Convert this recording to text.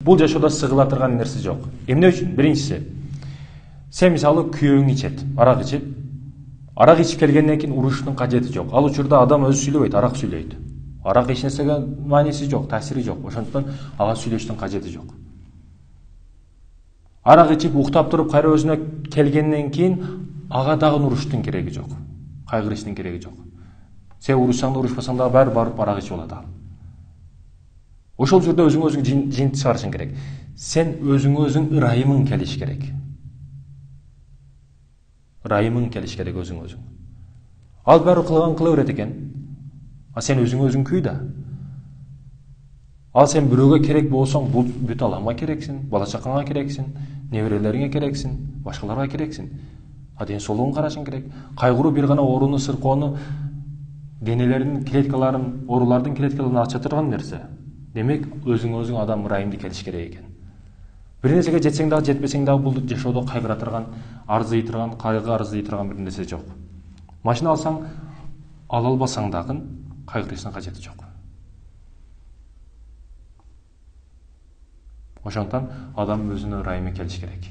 Бул жашоодо сыгыла турган нерсе жок. Эмне үчүн? Биринчиси, сен мисалы күйөөң ичет, арак ичет. Арак ичип келгенден кийин уруштун кажети жок. Ал учурда адам өзү сүйлөбөйт, арак сүйлөйт. Арак эч нерсеге мааниси жок, таасири жок. Ошондуктан ага сүйлөштүн кажети жок. Арак ичип уктап туруп кайра өзүнө келгенден кийин ага дагы уруштун кереги жок. Кайгырыштын кереги жок. Сен урушсаң да урушпасаң да баары барып арак ичип алат ал. Ошол жерде өзүң жинтип чыгарышың керек. Сен өзүң ырайымың келиш керек. Ырайымың келиш керек өзүң. Ал баары кылган кыла берет экен. А сен өзүң күй да. Ал сен бирөөгө керек болсоң, бул бүт аламга керексиң, бала чакаңа керексиң, неберелериңе керексиң, башкаларга керексиң. А ден соолугуңа карашың керек. Кайгыруу бир гана ооруну, сыркоону, денелердин клеткаларын, оорулардын клеткаларын ача турган нерсе. Демек, өзүң адам ырайымды келиш керек экен. Бир нерсеге жетсең дагы, жетпесең дагы бул жашоодо кайгыра турган, арзый турган, кайгы арзый турган бир нерсе жок. Машина алсаң, ала албасаң дагы кайгырыштын кажети жок. Ошондуктан адам өзүнө ырайымы келиш керек.